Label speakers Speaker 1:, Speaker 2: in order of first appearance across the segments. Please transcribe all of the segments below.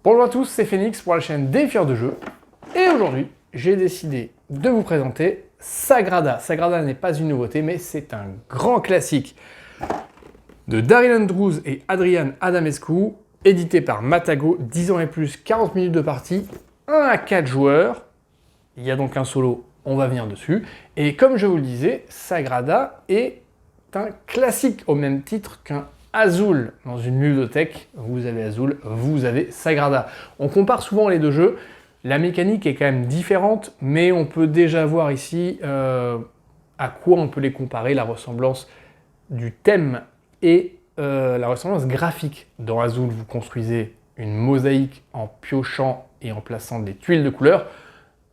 Speaker 1: Bonjour à tous, c'est Phoenix pour la chaîne Défieur de jeu. Et aujourd'hui, j'ai décidé de vous présenter Sagrada. Sagrada n'est pas une nouveauté, mais c'est un grand classique de Daryl Andrews et Adrian Adamescu, édité par Matago, 10 ans et plus, 40 minutes de partie, 1 à 4 joueurs. Il y a donc un solo, on va venir dessus. Et comme je vous le disais, Sagrada est un classique au même titre qu'un Azul. Dans une ludothèque, vous avez Azul, vous avez Sagrada. On compare souvent les deux jeux. La mécanique est quand même différente, mais on peut déjà voir ici à quoi on peut les comparer, la ressemblance du thème et la ressemblance graphique. Dans Azul, vous construisez une mosaïque en piochant et en plaçant des tuiles de couleurs.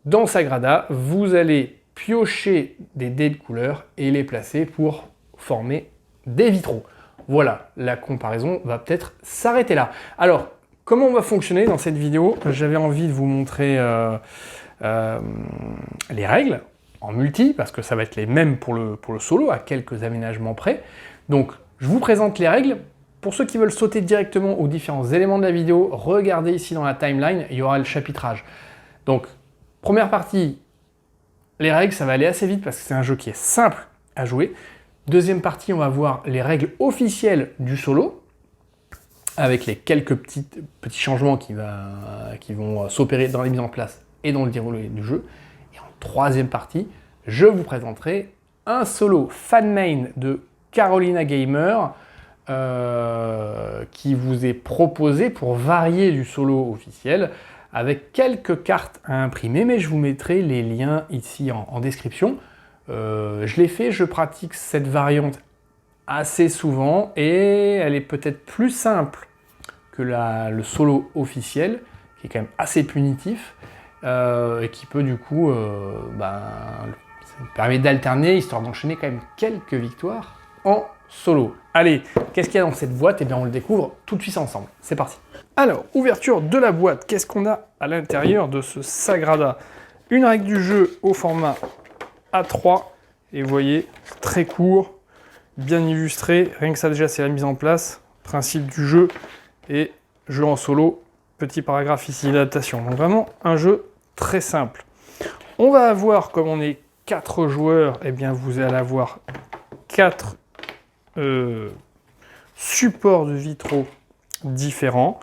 Speaker 1: Dans Sagrada, vous allez piocher des dés de couleurs et les placer pour former des vitraux. Voilà, la comparaison va peut-être s'arrêter là. Alors, comment on va fonctionner dans cette vidéo? J'avais envie de vous montrer les règles en multi, parce que ça va être les mêmes pour le solo, à quelques aménagements près. Donc, je vous présente les règles. Pour ceux qui veulent sauter directement aux différents éléments de la vidéo, regardez ici dans la timeline, il y aura le chapitrage. Donc, première partie, les règles, ça va aller assez vite parce que c'est un jeu qui est simple à jouer. Deuxième partie, on va voir les règles officielles du solo, avec les quelques petits changements qui vont s'opérer dans les mises en place et dans le déroulé du jeu. Et en troisième partie, je vous présenterai un solo fan main de Carolina Gamer qui vous est proposé pour varier du solo officiel, avec quelques cartes à imprimer, mais je vous mettrai les liens ici en description. Je l'ai fait, je pratique cette variante assez souvent et elle est peut-être plus simple que le solo officiel, qui est quand même assez punitif et qui peut du coup, ça me permet d'alterner, histoire d'enchaîner quand même quelques victoires en solo. Allez, qu'est-ce qu'il y a dans cette boîte? Eh bien, on le découvre tout de suite ensemble. C'est parti. Alors, ouverture de la boîte. Qu'est-ce qu'on a à l'intérieur de ce Sagrada? Une règle du jeu au format A3, et vous voyez, très court, bien illustré, rien que ça déjà c'est la mise en place, principe du jeu, et jeu en solo, petit paragraphe ici d'adaptation. Donc vraiment un jeu très simple. On va avoir, comme on est 4 joueurs, et bien vous allez avoir 4 supports de vitraux différents,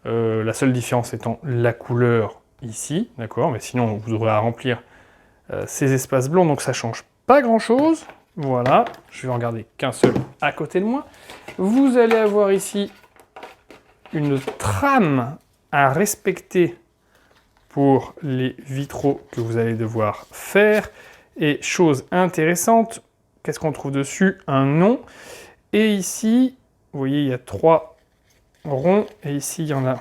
Speaker 1: la seule différence étant la couleur ici, d'accord, mais sinon vous aurez à remplir ces espaces blancs, donc ça change pas grand chose. Voilà, je vais en garder qu'un seul à côté de moi. Vous allez avoir ici une trame à respecter pour les vitraux que vous allez devoir faire. Et chose intéressante, qu'est-ce qu'on trouve dessus? Un nom. Et ici, vous voyez, il y a 3 ronds, et ici il y en a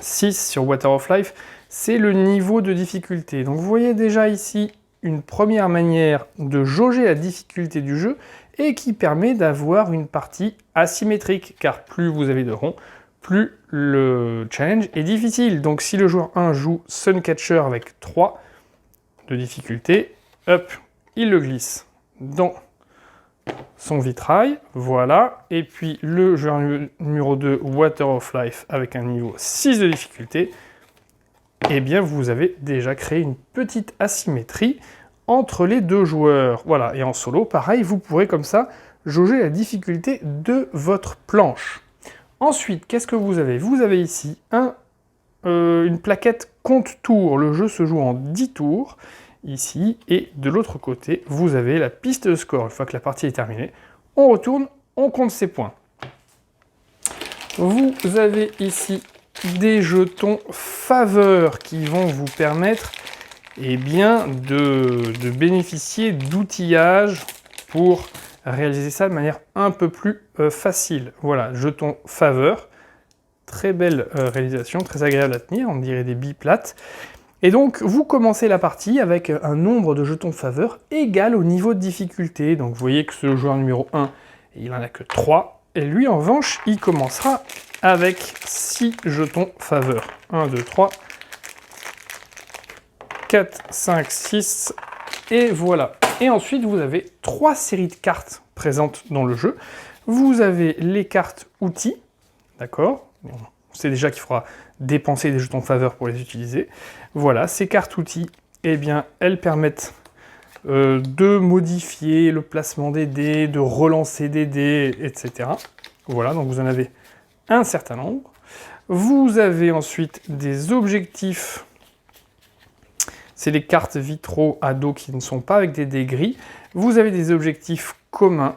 Speaker 1: 6 sur Water of Life. C'est le niveau de difficulté. Donc vous voyez déjà ici une première manière de jauger la difficulté du jeu et qui permet d'avoir une partie asymétrique, car plus vous avez de ronds, plus le challenge est difficile. Donc si le joueur 1 joue Suncatcher avec 3 de difficulté, hop, il le glisse dans son vitrail, voilà. Et puis le joueur numéro 2, Water of Life, avec un niveau 6 de difficulté, eh bien vous avez déjà créé une petite asymétrie entre les deux joueurs. Voilà, et en solo, pareil, vous pourrez comme ça jauger la difficulté de votre planche. Ensuite, qu'est-ce que vous avez? Vous avez ici une plaquette compte tours. Le jeu se joue en 10 tours, ici, et de l'autre côté, vous avez la piste de score. Une fois que la partie est terminée, on retourne, on compte ses points. Vous avez ici des jetons faveurs qui vont vous permettre bien, de bénéficier d'outillage pour réaliser ça de manière un peu plus facile. Voilà, jetons faveur, très belle réalisation, très agréable à tenir, on dirait des billes plates. Et donc, vous commencez la partie avec un nombre de jetons faveur égal au niveau de difficulté. Donc, vous voyez que ce joueur numéro 1, il n'en a que 3. Et lui, en revanche, il commencera avec 6 jetons faveur. 1, 2, 3, 4, 5, 6, et voilà. Et ensuite, vous avez 3 séries de cartes présentes dans le jeu. Vous avez les cartes outils, d'accord? On sait déjà qu'il faudra dépenser des jetons de faveur pour les utiliser. Voilà, ces cartes outils, eh bien, elles permettent de modifier le placement des dés, de relancer des dés, etc. Voilà, donc vous en avez un certain nombre. Vous avez ensuite des objectifs. C'est les cartes vitraux à dos qui ne sont pas avec des dés gris. Vous avez des objectifs communs.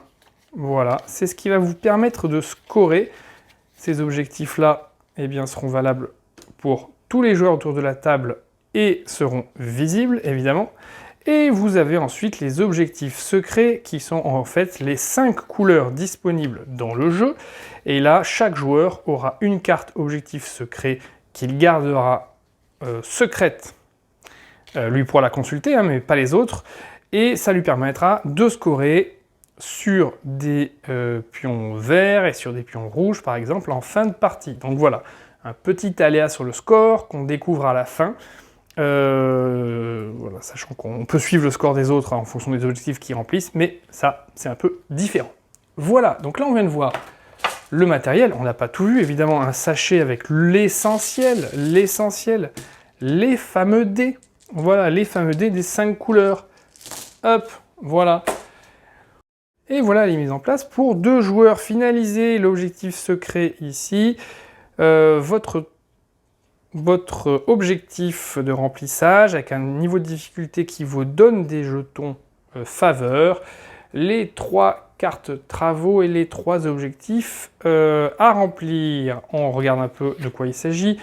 Speaker 1: Voilà, c'est ce qui va vous permettre de scorer. Ces objectifs-là, eh bien, seront valables pour tous les joueurs autour de la table et seront visibles, évidemment. Et vous avez ensuite les objectifs secrets qui sont en fait les 5 couleurs disponibles dans le jeu. Et là, chaque joueur aura une carte objectif secret qu'il gardera secrète. Lui pourra la consulter, hein, mais pas les autres. Et ça lui permettra de scorer sur des pions verts et sur des pions rouges, par exemple, en fin de partie. Donc voilà, un petit aléa sur le score qu'on découvre à la fin. Voilà, sachant qu'on peut suivre le score des autres en fonction des objectifs qu'ils remplissent, mais ça, c'est un peu différent. Voilà, donc là, on vient de voir le matériel. On n'a pas tout vu, évidemment, un sachet avec l'essentiel, les fameux dés. Voilà, les fameux dés des 5 couleurs. Hop, voilà. Et voilà les mises en place pour 2 joueurs finalisés. L'objectif secret ici. Votre objectif de remplissage avec un niveau de difficulté qui vous donne des jetons faveur. Les 3 cartes travaux et les 3 objectifs à remplir. On regarde un peu de quoi il s'agit.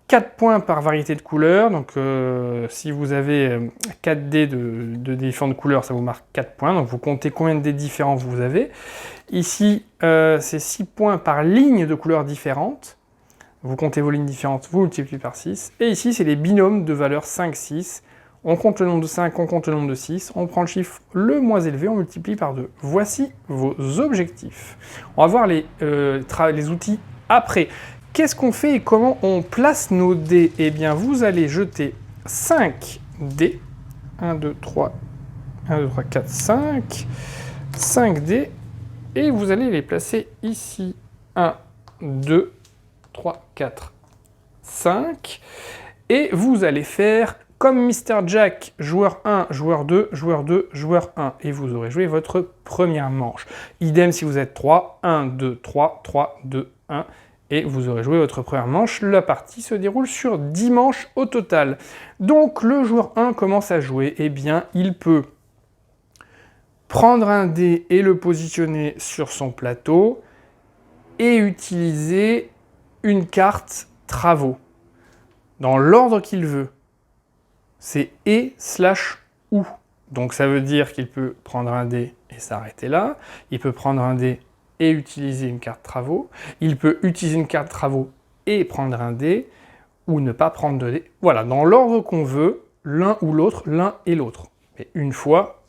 Speaker 1: 4 points par variété de couleurs, donc si vous avez 4 dés de différentes couleurs, ça vous marque 4 points, donc vous comptez combien de dés différents vous avez. Ici, c'est 6 points par ligne de couleurs différentes, vous comptez vos lignes différentes, vous multipliez par 6, et ici c'est les binômes de valeur 5, 6, on compte le nombre de 5, on compte le nombre de 6, on prend le chiffre le moins élevé, on multiplie par 2. Voici vos objectifs. On va voir les outils après. Qu'est-ce qu'on fait et comment on place nos dés? Eh bien, vous allez jeter 5 dés. 1, 2, 3, 4, 5. 5 dés. Et vous allez les placer ici. 1, 2, 3, 4, 5. Et vous allez faire comme Mr. Jack, joueur 1, joueur 2, joueur 2, joueur 1. Et vous aurez joué votre première manche. Idem si vous êtes 3. 1, 2, 3, 3, 2, 1. Et vous aurez joué votre première manche. La partie se déroule sur 10 manches au total. Donc le joueur 1 commence à jouer. Eh bien, il peut prendre un dé et le positionner sur son plateau et utiliser une carte travaux dans l'ordre qu'il veut. C'est et/ou. Donc ça veut dire qu'il peut prendre un dé et s'arrêter là. Il peut prendre un dé et utiliser une carte travaux. Il peut utiliser une carte travaux et prendre un dé, ou ne pas prendre de dé. Voilà, dans l'ordre qu'on veut, l'un ou l'autre, l'un et l'autre. Mais une fois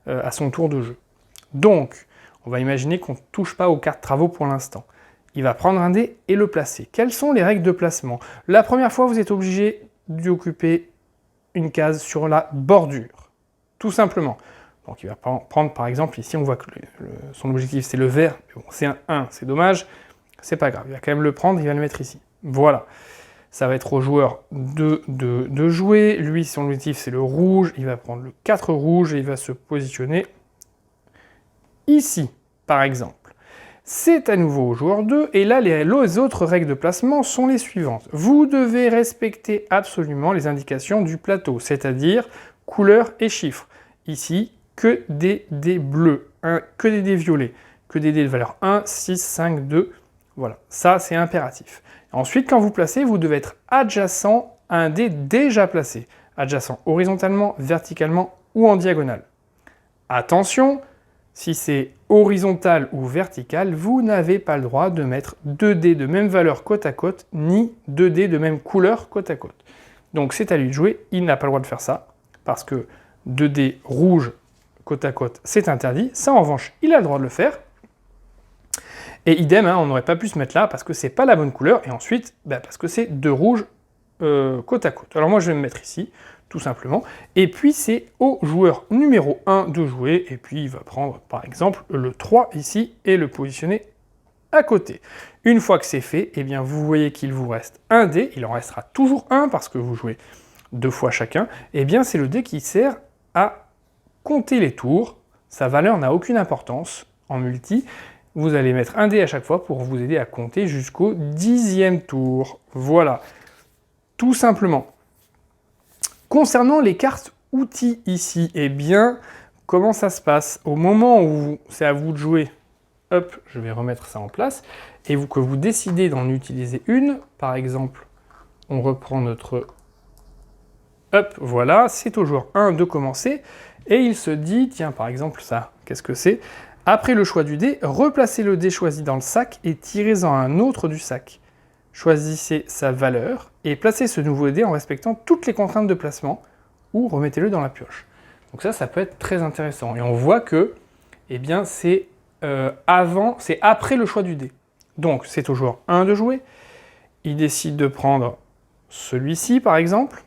Speaker 1: à son tour de jeu. Donc, on va imaginer qu'on ne touche pas aux cartes travaux pour l'instant. Il va prendre un dé et le placer. Quelles sont les règles de placement? La première fois, vous êtes obligé d'occuper une case sur la bordure. Tout simplement. Donc il va prendre par exemple, ici on voit que son objectif c'est le vert, mais bon, c'est un 1, c'est dommage, c'est pas grave, il va quand même le prendre, il va le mettre ici. Voilà, ça va être au joueur de jouer, lui son objectif c'est le rouge, il va prendre le 4 rouge et il va se positionner ici, par exemple. C'est à nouveau au joueur 2, et là les autres règles de placement sont les suivantes. Vous devez respecter absolument les indications du plateau, c'est-à-dire couleur et chiffres. Ici, que des dés bleus, que des dés violets, que des dés de valeur 1, 6, 5, 2, voilà, ça c'est impératif. Ensuite, quand vous placez, vous devez être adjacent à un dé déjà placé, adjacent horizontalement, verticalement ou en diagonale. Attention, si c'est horizontal ou vertical, vous n'avez pas le droit de mettre 2 dés de même valeur côte à côte, ni 2 dés de même couleur côte à côte. Donc c'est à lui de jouer, il n'a pas le droit de faire ça, parce que 2 dés rouges côte à côte, c'est interdit. Ça, en revanche, il a le droit de le faire. Et idem, on n'aurait pas pu se mettre là parce que c'est pas la bonne couleur. Et ensuite, parce que c'est 2 rouges côte à côte. Alors moi, je vais me mettre ici, tout simplement. Et puis, c'est au joueur numéro 1 de jouer. Et puis, il va prendre, par exemple, le 3 ici et le positionner à côté. Une fois que c'est fait, eh bien vous voyez qu'il vous reste un dé, il en restera toujours un parce que vous jouez 2 fois chacun, eh bien c'est le dé qui sert à compter les tours. Sa valeur n'a aucune importance en multi. Vous allez mettre un dé à chaque fois pour vous aider à compter jusqu'au 10e tour. Voilà, tout simplement. Concernant les cartes outils ici, eh bien, comment ça se passe? Au moment où c'est à vous de jouer, hop, je vais remettre ça en place, et que vous décidez d'en utiliser une, par exemple, on reprend notre... Hop, voilà, c'est toujours un de commencer, et il se dit, tiens, par exemple, ça, qu'est-ce que c'est? Après le choix du dé, replacez le dé choisi dans le sac et tirez-en un autre du sac. Choisissez sa valeur et placez ce nouveau dé en respectant toutes les contraintes de placement, ou remettez-le dans la pioche. Donc ça peut être très intéressant. Et on voit que, eh bien, c'est après le choix du dé. Donc, c'est toujours un de jouer. Il décide de prendre celui-ci, par exemple,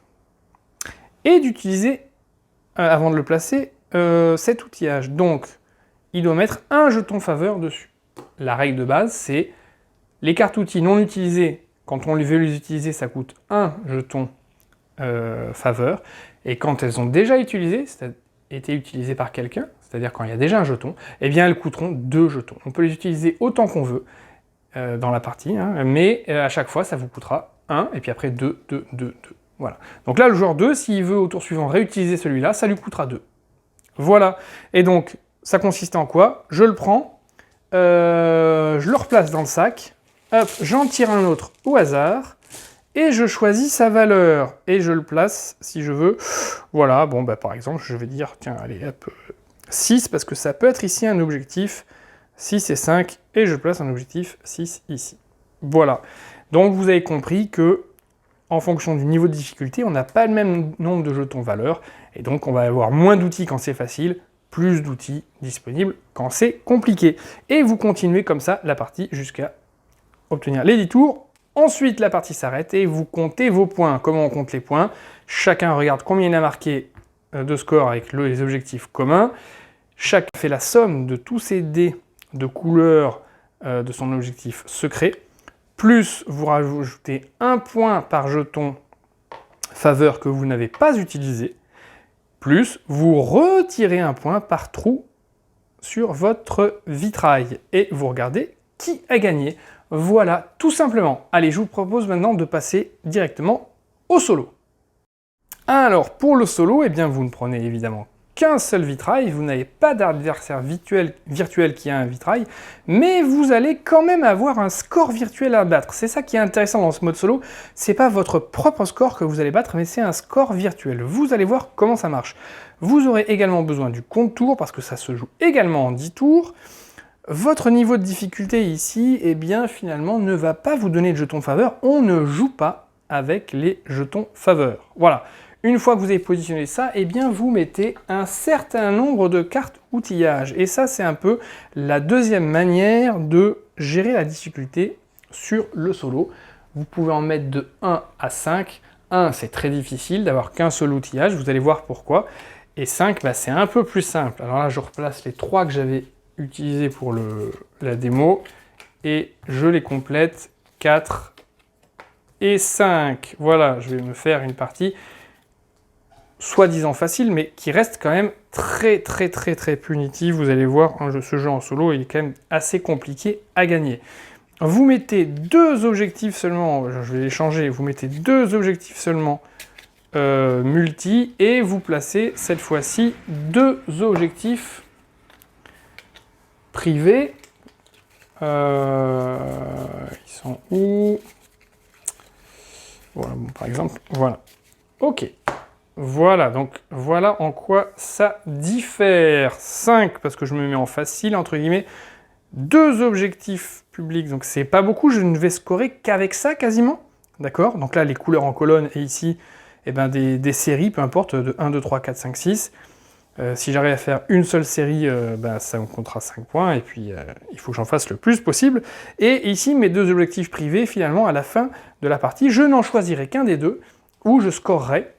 Speaker 1: et d'utiliser, avant de le placer, cet outillage. Donc, il doit mettre un jeton faveur dessus. La règle de base, c'est les cartes outils non utilisées, quand on veut les utiliser, ça coûte un jeton faveur. Et quand elles ont déjà été utilisées par quelqu'un, c'est-à-dire quand il y a déjà un jeton, eh bien elles coûteront 2 jetons. On peut les utiliser autant qu'on veut dans la partie, hein, mais à chaque fois, ça vous coûtera 1, et puis après 2, 2, 2, 2. Voilà. Donc là, le joueur 2, s'il veut au tour suivant réutiliser celui-là, ça lui coûtera 2. Voilà. Et donc, ça consiste en quoi? Je le prends, je le replace dans le sac, hop, j'en tire un autre au hasard, et je choisis sa valeur, et je le place, si je veux. Voilà, bon, bah par exemple, je vais dire, tiens, allez, hop, 6, parce que ça peut être ici un objectif, 6 et 5, et je place un objectif 6 ici. Voilà. Donc vous avez compris que, en fonction du niveau de difficulté, on n'a pas le même nombre de jetons valeur, et donc on va avoir moins d'outils quand c'est facile, plus d'outils disponibles quand c'est compliqué. Et vous continuez comme ça la partie jusqu'à obtenir les 10 tours. Ensuite, la partie s'arrête et vous comptez vos points. Comment on compte les points? Chacun regarde combien il a marqué de score avec les objectifs communs. Chacun fait la somme de tous ces dés de couleur de son objectif secret. Plus vous rajoutez un point par jeton faveur que vous n'avez pas utilisé. Plus vous retirez un point par trou sur votre vitrail. Et vous regardez qui a gagné. Voilà, tout simplement. Allez, je vous propose maintenant de passer directement au solo. Alors, pour le solo, eh bien, vous ne prenez évidemment qu'un seul vitrail, vous n'avez pas d'adversaire virtuel qui a un vitrail, mais vous allez quand même avoir un score virtuel à battre. C'est ça qui est intéressant dans ce mode solo, c'est pas votre propre score que vous allez battre, mais c'est un score virtuel. Vous allez voir comment ça marche. Vous aurez également besoin du compte tour, parce que ça se joue également en 10 tours. Votre niveau de difficulté ici, eh bien, finalement, ne va pas vous donner de jetons faveur. On ne joue pas avec les jetons faveur. Voilà. Une fois que vous avez positionné ça, eh bien, vous mettez un certain nombre de cartes outillage. Et ça, c'est un peu la deuxième manière de gérer la difficulté sur le solo. Vous pouvez en mettre de 1 à 5. 1, c'est très difficile d'avoir qu'un seul outillage. Vous allez voir pourquoi. Et 5, bah, c'est un peu plus simple. Alors là, je replace les 3 que j'avais utilisés pour la démo. Et je les complète. 4 et 5. Voilà, je vais me faire une partie soi-disant facile, mais qui reste quand même très punitif. Vous allez voir, ce jeu en solo, il est quand même assez compliqué à gagner. Vous mettez 2 objectifs seulement, je vais les changer, vous mettez 2 objectifs seulement multi, et vous placez cette fois-ci 2 objectifs privés. Ils sont où? Voilà, bon, par exemple, voilà. Ok. Voilà, donc voilà en quoi ça diffère. 5, parce que je me mets en facile, entre guillemets. 2 objectifs publics, donc c'est pas beaucoup, je ne vais scorer qu'avec ça quasiment. D'accord? Donc là, les couleurs en colonne, et ici, eh ben, des séries, peu importe, de 1, 2, 3, 4, 5, 6. Si j'arrive à faire une seule série, ben, ça me comptera 5 points, et puis il faut que j'en fasse le plus possible. Et ici, mes 2 objectifs privés, finalement, à la fin de la partie, je n'en choisirai qu'un des 2, où je scorerai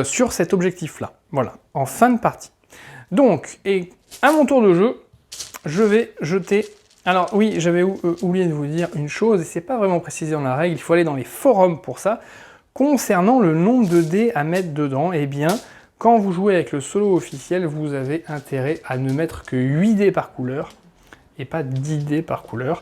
Speaker 1: sur cet objectif-là, voilà, en fin de partie. Donc, et à mon tour de jeu, je vais jeter Alors oui, j'avais oublié de vous dire une chose, et c'est pas vraiment précisé dans la règle, il faut aller dans les forums pour ça. Concernant le nombre de dés à mettre dedans, eh bien, quand vous jouez avec le solo officiel, vous avez intérêt à ne mettre que 8 dés par couleur, et pas 10 dés par couleur,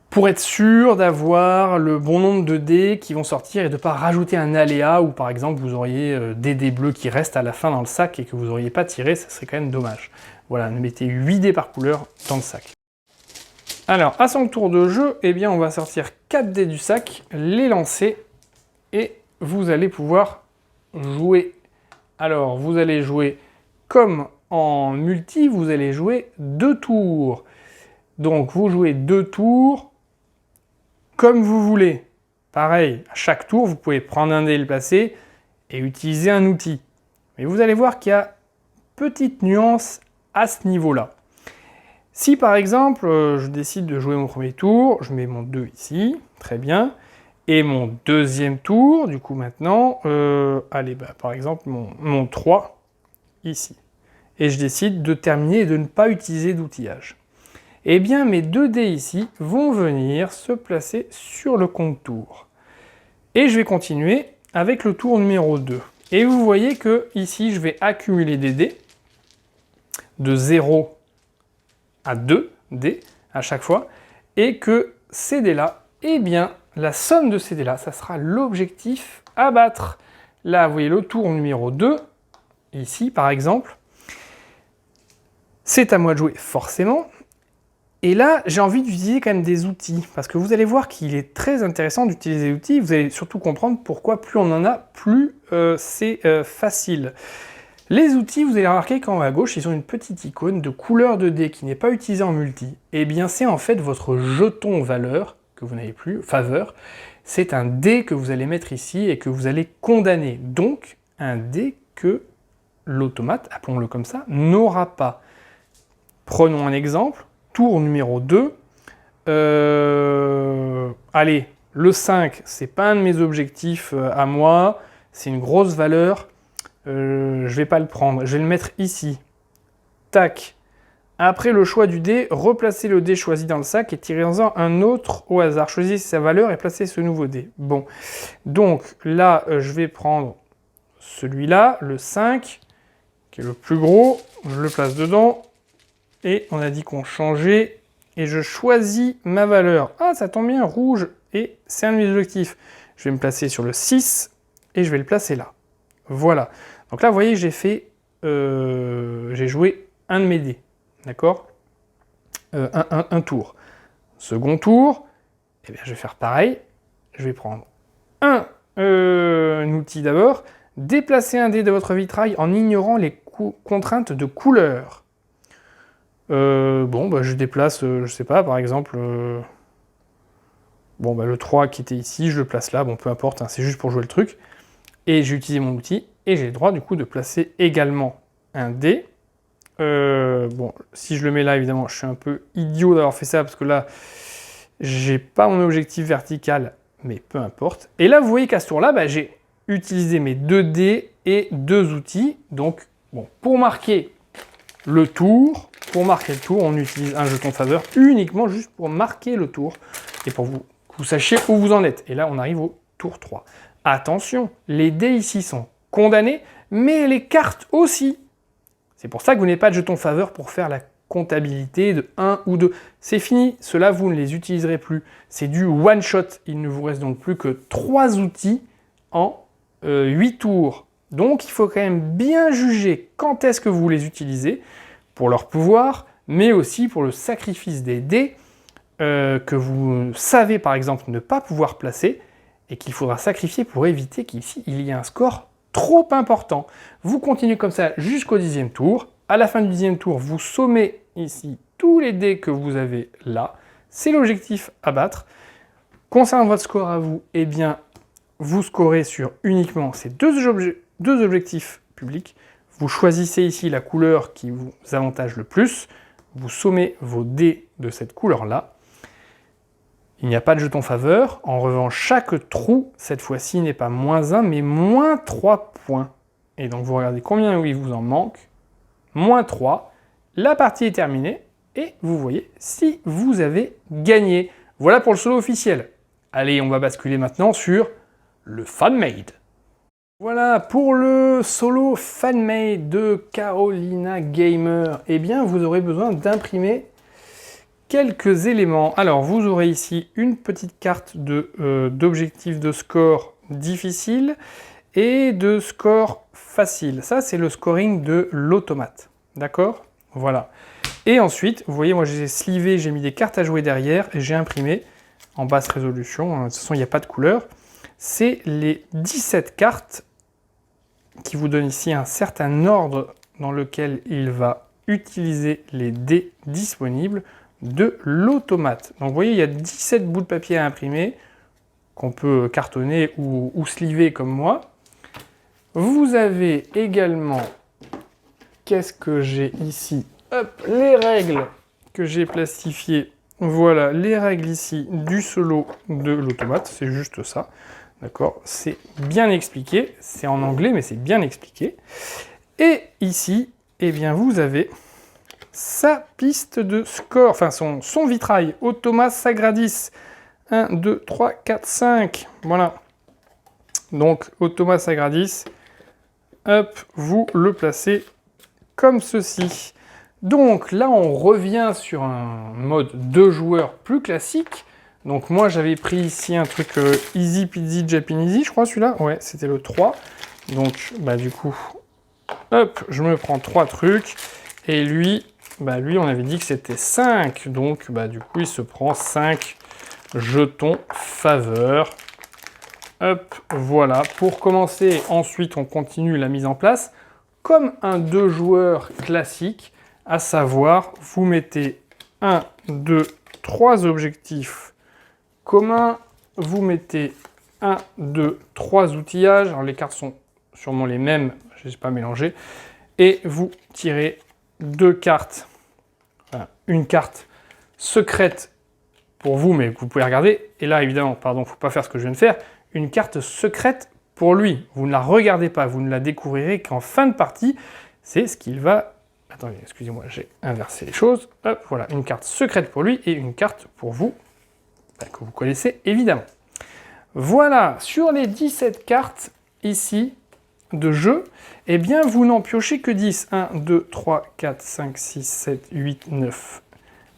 Speaker 1: pour être sûr d'avoir le bon nombre de dés qui vont sortir et de ne pas rajouter un aléa où par exemple vous auriez des dés bleus qui restent à la fin dans le sac et que vous n'auriez pas tiré, ça serait quand même dommage. Voilà, mettez 8 dés par couleur dans le sac. Alors, à son tour de jeu, eh bien, on va sortir 4 dés du sac, les lancer, et vous allez pouvoir jouer. Alors, vous allez jouer comme en multi, vous allez jouer 2 tours. Donc, vous jouez 2 tours comme vous voulez. Pareil, à chaque tour, vous pouvez prendre un dé et le placer et utiliser un outil. Mais vous allez voir qu'il y a petite nuance à ce niveau-là. Si par exemple, je décide de jouer mon premier tour, je mets mon 2 ici, très bien, et mon deuxième tour, du coup maintenant, allez, par exemple mon 3 ici. Et je décide de terminer et de ne pas utiliser d'outillage. Eh bien, mes 2 dés ici vont venir se placer sur le compte-tour. Et je vais continuer avec le tour numéro 2. Et vous voyez que ici, je vais accumuler des dés de 0 à 2 dés à chaque fois, et que ces dés-là, eh bien, la somme de ces dés-là, ça sera l'objectif à battre. Là, vous voyez le tour numéro 2, ici par exemple, c'est à moi de jouer forcément, et là, j'ai envie d'utiliser quand même des outils, parce que vous allez voir qu'il est très intéressant d'utiliser des outils, vous allez surtout comprendre pourquoi plus on en a, plus c'est facile. Les outils, vous allez remarquer qu'en haut à gauche, ils ont une petite icône de couleur de dés qui n'est pas utilisée en multi. Et bien, c'est en fait votre jeton valeur, que vous n'avez plus, faveur. C'est un dé que vous allez mettre ici et que vous allez condamner. Donc, un dé que l'automate, appelons-le comme ça, n'aura pas. Prenons un exemple. Tour numéro 2. Allez, le 5, c'est pas un de mes objectifs à moi. C'est une grosse valeur. Je vais pas le prendre, je vais le mettre ici. Tac. Après le choix du dé, replacez le dé choisi dans le sac et tirez-en un autre au hasard. Choisissez sa valeur et placez ce nouveau dé. Bon. Donc là, je vais prendre celui-là, le 5, qui est le plus gros. Je le place dedans. Et on a dit qu'on changeait. Et je choisis ma valeur. Ah, ça tombe bien, rouge. Et c'est un de mes objectifs. Je vais me placer sur le 6 et je vais le placer là. Voilà. Donc là, vous voyez, j'ai joué un de mes dés, d'accord, un tour. Second tour, eh bien, je vais faire pareil. Je vais prendre un outil d'abord, déplacer un dé de votre vitrail en ignorant les contraintes de couleur. Je déplace, je sais pas, par exemple, le 3 qui était ici, je le place là, bon, peu importe, hein, c'est juste pour jouer le truc. Et j'ai utilisé mon outil, et j'ai le droit du coup de placer également un dé. Si je le mets là, évidemment, je suis un peu idiot d'avoir fait ça, parce que là, j'ai pas mon objectif vertical, mais peu importe. Et là, vous voyez qu'à ce tour-là, j'ai utilisé mes 2 dés et 2 outils. Donc, pour marquer le tour, on utilise un jeton faveur uniquement juste pour marquer le tour, et pour que vous sachiez où vous en êtes. Et là, on arrive au tour 3. Attention, les dés ici sont condamnés, mais les cartes aussi. C'est pour ça que vous n'avez pas de jeton faveur pour faire la comptabilité de 1 ou 2. C'est fini, ceux-là, vous ne les utiliserez plus. C'est du one-shot. Il ne vous reste donc plus que 3 outils en 8 tours. Donc, il faut quand même bien juger quand est-ce que vous les utilisez pour leur pouvoir, mais aussi pour le sacrifice des dés que vous savez, par exemple, ne pas pouvoir placer, et qu'il faudra sacrifier pour éviter qu'ici, il y ait un score trop important. Vous continuez comme ça jusqu'au 10e tour. À la fin du 10e tour, vous sommez ici tous les dés que vous avez là. C'est l'objectif à battre. Concernant votre score à vous, eh bien, vous scorez sur uniquement ces deux objectifs publics. Vous choisissez ici la couleur qui vous avantage le plus. Vous sommez vos dés de cette couleur-là. Il n'y a pas de jeton faveur. En revanche, chaque trou, cette fois-ci, n'est pas -1, mais -3 points. Et donc, vous regardez combien il vous en manque. -3. La partie est terminée. et vous voyez si vous avez gagné. Voilà pour le solo officiel. Allez, on va basculer maintenant sur le fan-made. Voilà, pour le solo fan-made de Carolina Gamer, eh bien, vous aurez besoin d'imprimer quelques éléments. Alors, vous aurez ici une petite carte d'objectif de score difficile et de score facile. Ça, c'est le scoring de l'automate. D'accord? Voilà. Et ensuite, vous voyez, moi, j'ai slivé, j'ai mis des cartes à jouer derrière et j'ai imprimé en basse résolution. De toute façon, il n'y a pas de couleur. C'est les 17 cartes qui vous donnent ici un certain ordre dans lequel il va utiliser les dés disponibles de l'automate. Donc vous voyez, il y a 17 bouts de papier à imprimer, qu'on peut cartonner ou sliver comme moi. Vous avez également, qu'est-ce que j'ai ici? Hop, les règles que j'ai plastifiées. Voilà, les règles ici du solo de l'automate, c'est juste ça. D'accord? C'est bien expliqué, c'est en anglais, mais c'est bien expliqué. Et ici, eh bien, vous avez sa piste de score, enfin son vitrail, Automa Sagradis. 1, 2, 3, 4, 5. Voilà. Donc, Automa Sagradis, hop, vous le placez comme ceci. Donc là, on revient sur un mode 2 joueurs plus classique. Donc moi, j'avais pris ici un truc Easy Peasy Japanesey, je crois, celui-là. Ouais, c'était le 3. Donc, bah du coup, hop, je me prends 3 trucs. Et lui, bah lui, on avait dit que c'était 5. Donc, bah du coup, il se prend 5 jetons faveur. Hop, voilà. Pour commencer, ensuite, on continue la mise en place comme un 2 joueurs classique, à savoir, vous mettez 1, 2, 3 objectifs communs, vous mettez 1, 2, 3 outillages, alors les cartes sont sûrement les mêmes, je n'ai pas mélangé, et vous tirez 2 cartes, enfin, une carte secrète pour vous, mais que vous pouvez regarder, et là évidemment, pardon, il ne faut pas faire ce que je viens de faire, une carte secrète pour lui, vous ne la regardez pas, vous ne la découvrirez qu'en fin de partie, c'est ce qu'il va... Attendez, excusez-moi, j'ai inversé les choses, hop, voilà, une carte secrète pour lui, et une carte pour vous, que vous connaissez évidemment. Voilà, sur les 17 cartes ici de jeu, eh bien vous n'en piochez que 10. 1, 2, 3, 4, 5, 6, 7, 8, 9,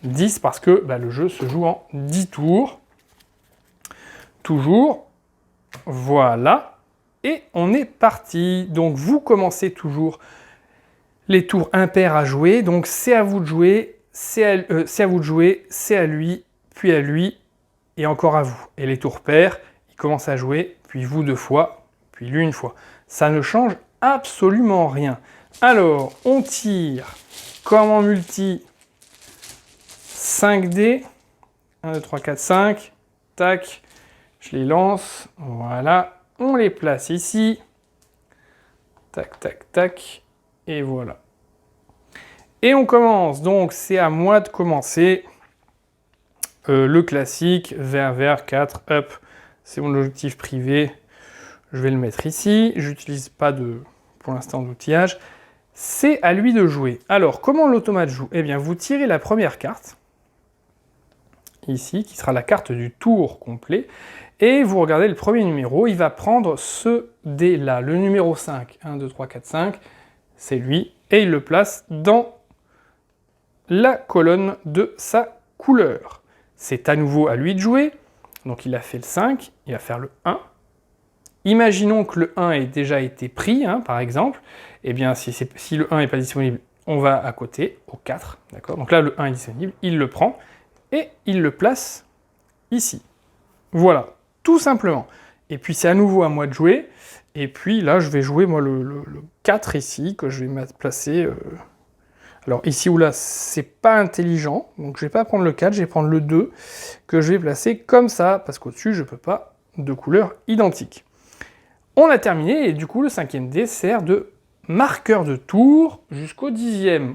Speaker 1: 10, parce que bah, le jeu se joue en 10 tours. Toujours, voilà, et on est parti. Donc vous commencez toujours les tours impairs à jouer, donc c'est à vous de jouer, c'est à vous de jouer, c'est à lui, puis à lui, et encore à vous. Et les tours pairs, il commence à jouer, puis vous 2 fois, puis lui 1 fois. Ça ne change absolument rien. Alors, on tire, comme en multi, 5 dés. 1, 2, 3, 4, 5. Tac, je les lance. Voilà, on les place ici. Tac, tac, tac. Et voilà. Et on commence. Donc, c'est à moi de commencer. Le classique, vert, 4, hop, c'est mon objectif privé, je vais le mettre ici, j'utilise pas pour l'instant d'outillage, c'est à lui de jouer. Alors, comment l'automate joue? Eh bien, vous tirez la première carte, ici, qui sera la carte du tour complet, et vous regardez le premier numéro, il va prendre ce dé-là, le numéro 5, 1, 2, 3, 4, 5, c'est lui, et il le place dans la colonne de sa couleur. C'est à nouveau à lui de jouer. Donc il a fait le 5, il va faire le 1. Imaginons que le 1 ait déjà été pris, hein, par exemple. Eh bien, si le 1 n'est pas disponible, on va à côté, au 4. D'accord? Donc là, le 1 est disponible, il le prend et il le place ici. Voilà, tout simplement. Et puis c'est à nouveau à moi de jouer. Et puis là, je vais jouer moi le 4 ici, que je vais placer... Alors ici ou là, c'est pas intelligent, donc je vais pas prendre le 4, je vais prendre le 2, que je vais placer comme ça, parce qu'au-dessus, je peux pas de couleurs identiques. On a terminé, et du coup, le 5e dé sert de marqueur de tour jusqu'au 10e.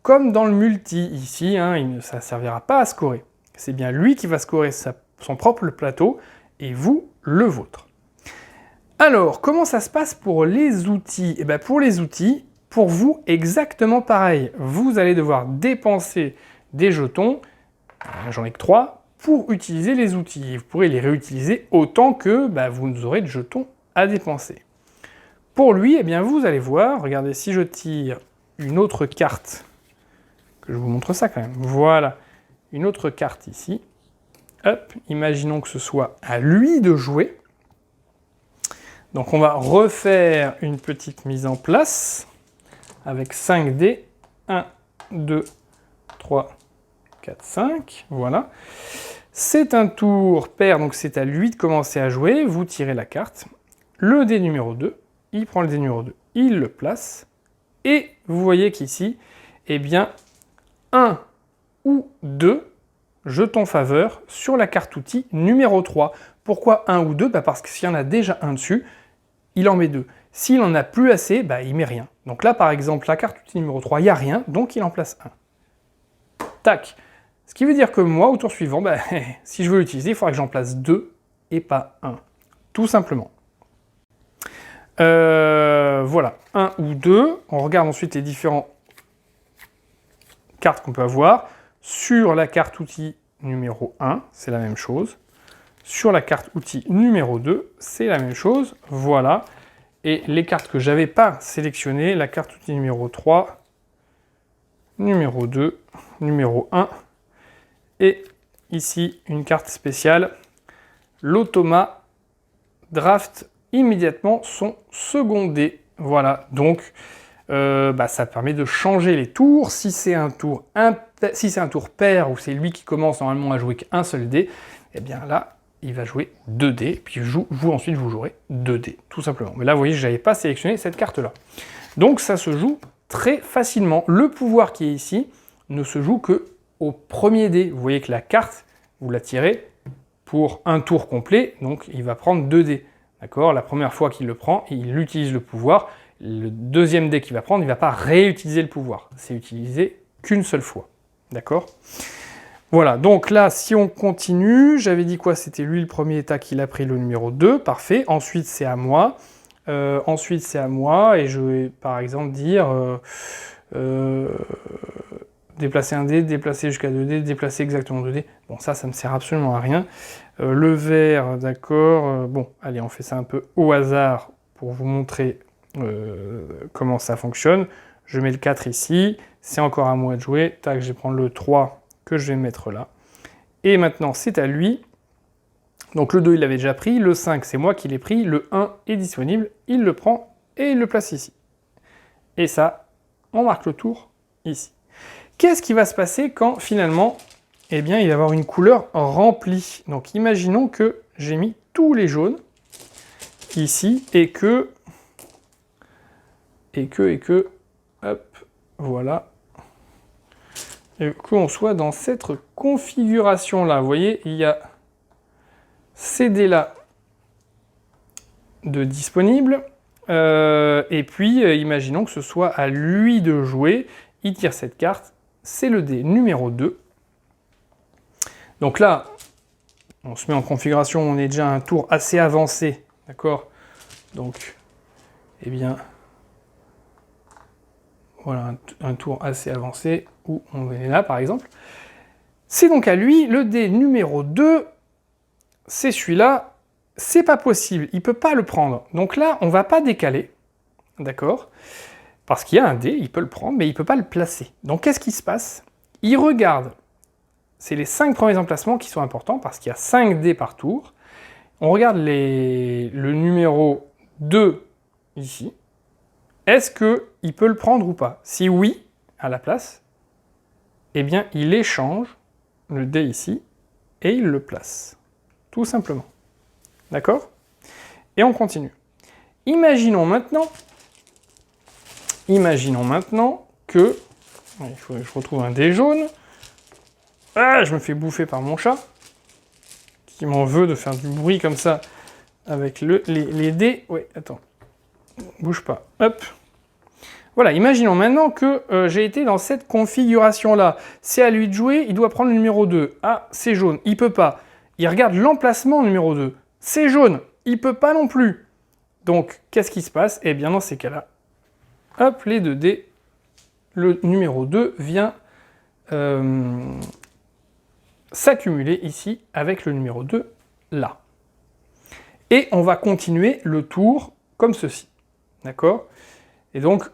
Speaker 1: Comme dans le multi, ici, hein, ça ne servira pas à scorer. C'est bien lui qui va scorer son propre plateau, et vous, le vôtre. Alors, comment ça se passe pour les outils? Eh bien, pour les outils, pour vous, exactement pareil. Vous allez devoir dépenser des jetons, j'en ai que 3, pour utiliser les outils. Vous pourrez les réutiliser autant que vous aurez de jetons à dépenser. Pour lui, eh bien, vous allez voir, regardez, si je tire une autre carte, que je vous montre ça quand même, voilà, une autre carte ici, hop, imaginons que ce soit à lui de jouer. Donc on va refaire une petite mise en place avec 5 dés, 1, 2, 3, 4, 5, voilà. C'est un tour pair, donc c'est à lui de commencer à jouer, vous tirez la carte, le dé numéro 2, il prend le dé numéro 2, il le place, et vous voyez qu'ici, eh bien, 1 ou 2 jetons faveur sur la carte outil numéro 3. Pourquoi 1 ou 2 ? Parce que s'il y en a déjà un dessus, il en met 2. S'il n'en a plus assez, il met rien. Donc là, par exemple, la carte outil numéro 3, il n'y a rien, donc il en place 1. Tac. Ce qui veut dire que moi, au tour suivant, si je veux l'utiliser, il faudra que j'en place 2 et pas 1. Tout simplement. Voilà, 1 ou 2. On regarde ensuite les différentes cartes qu'on peut avoir. Sur la carte outil numéro 1, c'est la même chose. Sur la carte outil numéro 2, c'est la même chose. Voilà. Et les cartes que je n'avais pas sélectionnées, la carte outil numéro 3, numéro 2, numéro 1, et ici une carte spéciale, l'automa draft immédiatement son second dé. Voilà, donc ça permet de changer les tours. Si c'est un tour pair ou c'est lui qui commence normalement à jouer qu'un seul dé, eh bien là, il va jouer 2 dés, puis vous ensuite vous jouerez 2 dés, tout simplement. Mais là, vous voyez, je n'avais pas sélectionné cette carte-là. Donc ça se joue très facilement. Le pouvoir qui est ici ne se joue que au premier dé. Vous voyez que la carte, vous la tirez pour un tour complet, donc il va prendre 2 dés. D'accord ? La première fois qu'il le prend, il utilise le pouvoir. Le deuxième dé qu'il va prendre, il ne va pas réutiliser le pouvoir. C'est utilisé qu'une seule fois. D'accord ? Voilà, donc là, si on continue, j'avais dit quoi ? C'était lui le premier état qu'il a pris, le numéro 2, parfait. Ensuite, c'est à moi. Et je vais, par exemple, dire déplacer un dé, déplacer jusqu'à 2 dés, déplacer exactement 2 dés. Bon, ça me sert absolument à rien. Le vert, d'accord. Bon, allez, on fait ça un peu au hasard pour vous montrer comment ça fonctionne. Je mets le 4 ici, c'est encore à moi de jouer. Tac, je vais prendre le 3 que je vais mettre là. Et maintenant, c'est à lui. Donc le 2, il l'avait déjà pris. Le 5, c'est moi qui l'ai pris. Le 1 est disponible. Il le prend et il le place ici. Et ça, on marque le tour ici. Qu'est-ce qui va se passer quand, finalement, eh bien, il va y avoir une couleur remplie. Donc imaginons que j'ai mis tous les jaunes ici et que, hop, voilà, et qu'on soit dans cette configuration-là. Vous voyez, il y a ces dés-là de disponibles, et puis imaginons que ce soit à lui de jouer, il tire cette carte, c'est le dé numéro 2. Donc là, on se met en configuration, on est déjà à un tour assez avancé, d'accord ? Donc, eh bien, voilà un tour assez avancé où on est là, par exemple. C'est donc à lui, le dé numéro 2, c'est celui-là, c'est pas possible, il peut pas le prendre. Donc là, on va pas décaler, d'accord ? Parce qu'il y a un dé, il peut le prendre, mais il peut pas le placer. Donc qu'est-ce qui se passe ? Il regarde, c'est les 5 premiers emplacements qui sont importants, parce qu'il y a 5 dés par tour. On regarde le numéro 2 ici. Est-ce qu'il peut le prendre ou pas ? Si oui, à la place, eh bien, il échange le dé ici et il le place. Tout simplement. D'accord ? Et on continue. Imaginons maintenant que... Il faut que je retrouve un dé jaune. Ah, je me fais bouffer par mon chat, qui m'en veut de faire du bruit comme ça avec les dés. Ouais, attends. Bouge pas. Hop. Voilà, imaginons maintenant que j'ai été dans cette configuration-là. C'est à lui de jouer, il doit prendre le numéro 2. Ah, c'est jaune, il peut pas. Il regarde l'emplacement numéro 2. C'est jaune, il peut pas non plus. Donc, qu'est-ce qui se passe ? Eh bien, dans ces cas-là, hop, les 2 dés, le numéro 2 vient s'accumuler ici avec le numéro 2 là. Et on va continuer le tour comme ceci. D'accord ? Et donc,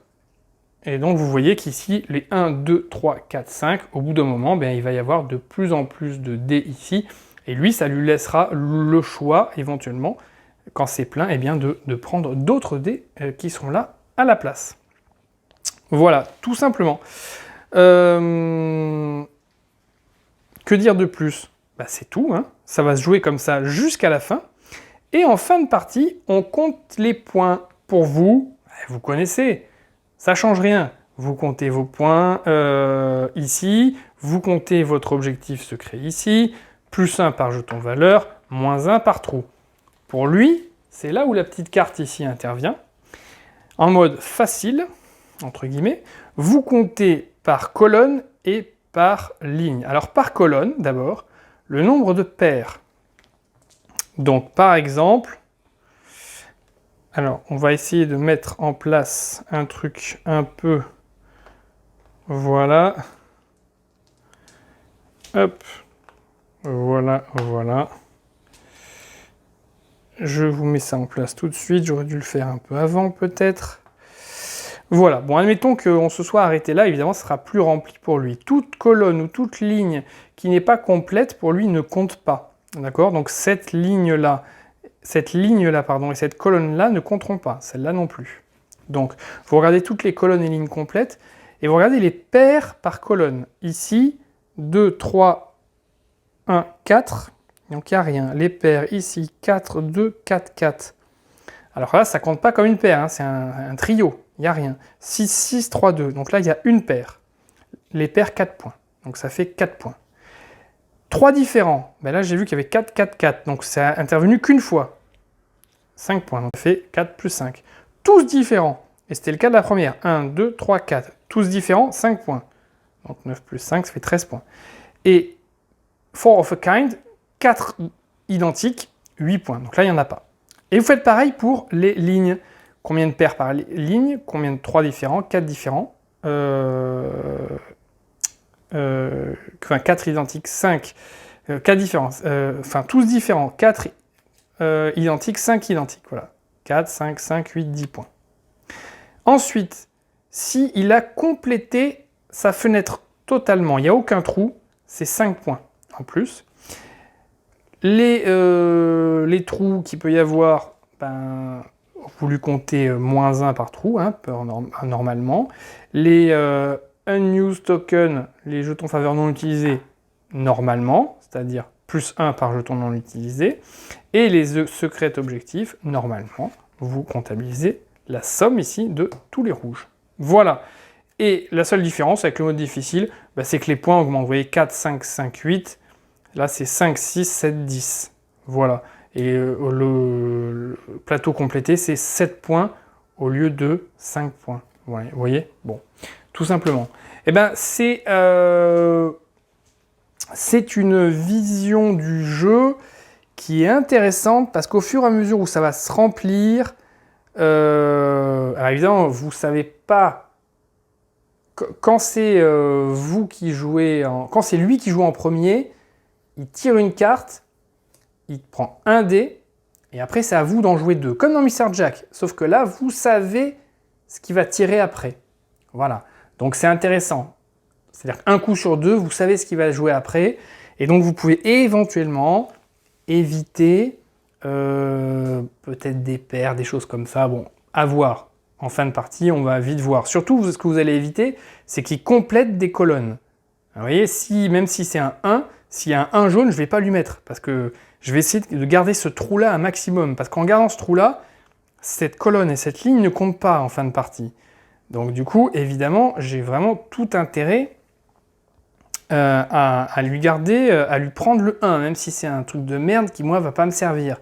Speaker 1: vous voyez qu'ici, les 1, 2, 3, 4, 5, au bout d'un moment, ben, il va y avoir de plus en plus de dés ici. Et lui, ça lui laissera le choix, éventuellement, quand c'est plein, eh bien, de prendre d'autres dés qui seront là à la place. Voilà, tout simplement. Que dire de plus ? Ben, c'est tout, hein. Ça va se jouer comme ça jusqu'à la fin. Et en fin de partie, on compte les points. Pour vous, vous connaissez, ça ne change rien. Vous comptez vos points ici, vous comptez votre objectif secret ici, plus 1 par jeton valeur, moins 1 par trou. Pour lui, c'est là où la petite carte ici intervient. En mode facile, entre guillemets, vous comptez par colonne et par ligne. Alors par colonne, d'abord, le nombre de paires. Donc par exemple, alors on va essayer de mettre en place un truc un peu, voilà, hop, voilà, voilà. Je vous mets ça en place tout de suite, j'aurais dû le faire un peu avant peut-être. Voilà, bon, admettons qu'on se soit arrêté là, évidemment, ce sera plus rempli pour lui. Toute colonne ou toute ligne qui n'est pas complète, pour lui, ne compte pas. D'accord ? Donc cette ligne-là, pardon, et cette colonne-là ne compteront pas, celle-là non plus. Donc, vous regardez toutes les colonnes et lignes complètes, et vous regardez les paires par colonne. Ici, 2, 3, 1, 4, donc il n'y a rien. Les paires, ici, 4, 2, 4, 4. Alors là, ça ne compte pas comme une paire, hein, c'est un trio. Il n'y a rien. 6, 6, 3, 2. Donc là, il y a une paire. Les paires, 4 points. Donc ça fait 4 points. 3 différents. Ben là, j'ai vu qu'il y avait 4, 4, 4. Donc ça a intervenu qu'une fois. 5 points. Donc ça fait 4 plus 5. Tous différents. Et c'était le cas de la première. 1, 2, 3, 4. Tous différents, 5 points. Donc 9 plus 5, ça fait 13 points. Et 4 of a kind, 4 identiques, 8 points. Donc là, il n'y en a pas. Et vous faites pareil pour les lignes. Combien de paires par ligne? Combien de 3 différents? 4 différents. 4 identiques, 5. 4 différents. Tous différents. 4 identiques, 5 identiques. Voilà. 4, 5, 5, 8, 10 points. Ensuite, s'il a complété sa fenêtre totalement, il n'y a aucun trou, c'est 5 points en plus. Les trous qu'il peut y avoir, vous lui comptez moins 1 par trou, hein, normalement. Les unused tokens, les jetons faveurs non utilisés, normalement, c'est-à-dire plus 1 par jeton non utilisé. Et les secrets objectifs, normalement, vous comptabilisez la somme ici de tous les rouges. Voilà. Et la seule différence avec le mode difficile, c'est que les points augmentent. Vous voyez, 4, 5, 5, 8. Là, c'est 5, 6, 7, 10. Voilà. Et le plateau complété, c'est 7 points au lieu de 5 points. Vous voyez ? Bon, tout simplement. Eh bien, c'est une vision du jeu qui est intéressante parce qu'au fur et à mesure où ça va se remplir, alors évidemment, vous ne savez pas quand c'est vous qui jouez, quand c'est lui qui joue en premier, il tire une carte, il prend un dé, et après c'est à vous d'en jouer 2, comme dans Mr. Jack, sauf que là, vous savez ce qu'il va tirer après. Voilà, donc c'est intéressant. C'est-à-dire qu'un coup sur 2, vous savez ce qu'il va jouer après, et donc vous pouvez éventuellement éviter peut-être des paires, des choses comme ça, bon, à voir. En fin de partie, on va vite voir. Surtout, ce que vous allez éviter, c'est qu'il complète des colonnes. Alors, vous voyez, même si c'est un 1, s'il y a un 1 jaune, je ne vais pas lui mettre, parce que je vais essayer de garder ce trou-là un maximum, parce qu'en gardant ce trou-là, cette colonne et cette ligne ne comptent pas en fin de partie. Donc du coup, évidemment, j'ai vraiment tout intérêt à lui garder, à lui prendre le 1, même si c'est un truc de merde qui, moi, ne va pas me servir.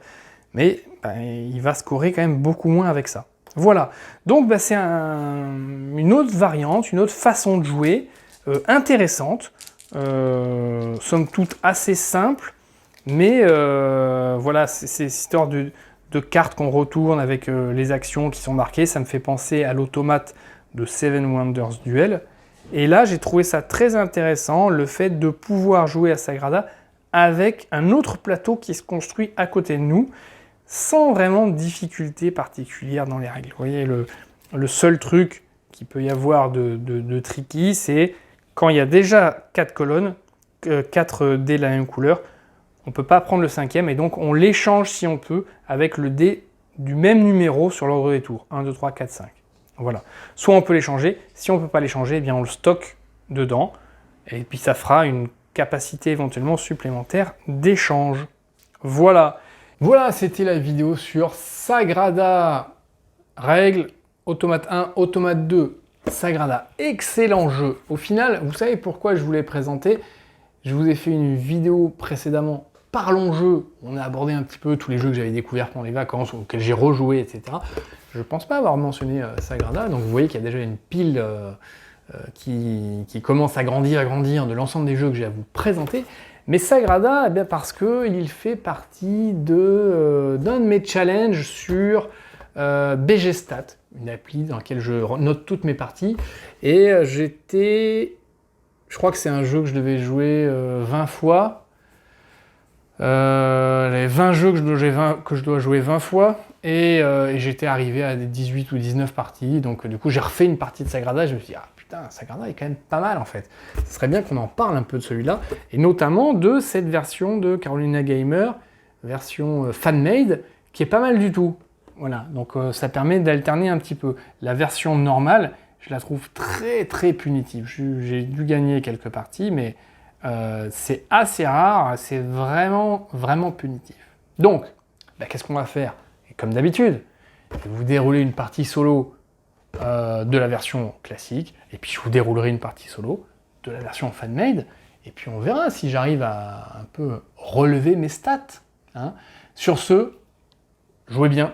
Speaker 1: Mais il va scorer quand même beaucoup moins avec ça. Voilà, donc c'est une autre variante, une autre façon de jouer, intéressante, somme toute assez simple, mais voilà, c'est histoire de cartes qu'on retourne avec les actions qui sont marquées, ça me fait penser à l'automate de Seven Wonders Duel, Et là, j'ai trouvé ça très intéressant, le fait de pouvoir jouer à Sagrada avec un autre plateau qui se construit à côté de nous, sans vraiment de difficulté particulière dans les règles. Vous voyez, le seul truc qu'il peut y avoir de tricky, c'est quand il y a déjà 4 colonnes, 4 dés de la même couleur, on ne peut pas prendre le 5e, et donc on l'échange si on peut avec le dé du même numéro sur l'ordre des tours. 1, 2, 3, 4, 5. Voilà. Soit on peut les changer, si on ne peut pas les changer, eh bien on le stocke dedans, et puis ça fera une capacité éventuellement supplémentaire d'échange. Voilà. Voilà, c'était la vidéo sur Sagrada. Règles, automate 1, automate 2, Sagrada. Excellent jeu. Au final, vous savez pourquoi je vous l'ai présenté? Je vous ai fait une vidéo précédemment, Parlons jeu. On a abordé un petit peu tous les jeux que j'avais découverts pendant les vacances, auxquels j'ai rejoué, etc. Je ne pense pas avoir mentionné Sagrada, donc vous voyez qu'il y a déjà une pile qui commence à grandir de l'ensemble des jeux que j'ai à vous présenter. Mais Sagrada, eh bien parce qu'il fait partie d'un de mes challenges sur BGStat, une appli dans laquelle je note toutes mes parties. Et je crois que c'est un jeu que je devais jouer 20 fois. Les 20 jeux que je dois jouer 20 fois. Et j'étais arrivé à des 18 ou 19 parties. Donc du coup, j'ai refait une partie de Sagrada. Et je me suis dit, ah putain, Sagrada est quand même pas mal en fait. Ce serait bien qu'on en parle un peu de celui-là. Et notamment de cette version de Carolina Gamer, version fan-made, qui est pas mal du tout. Voilà, donc ça permet d'alterner un petit peu. La version normale, je la trouve très très punitive. J'ai dû gagner quelques parties, mais c'est assez rare, c'est vraiment vraiment punitif. Donc, qu'est-ce qu'on va faire? Et comme d'habitude, je vais vous dérouler une partie solo de la version classique, et puis je vous déroulerai une partie solo de la version fan-made, et puis on verra si j'arrive à un peu relever mes stats. Hein. Sur ce, jouez bien.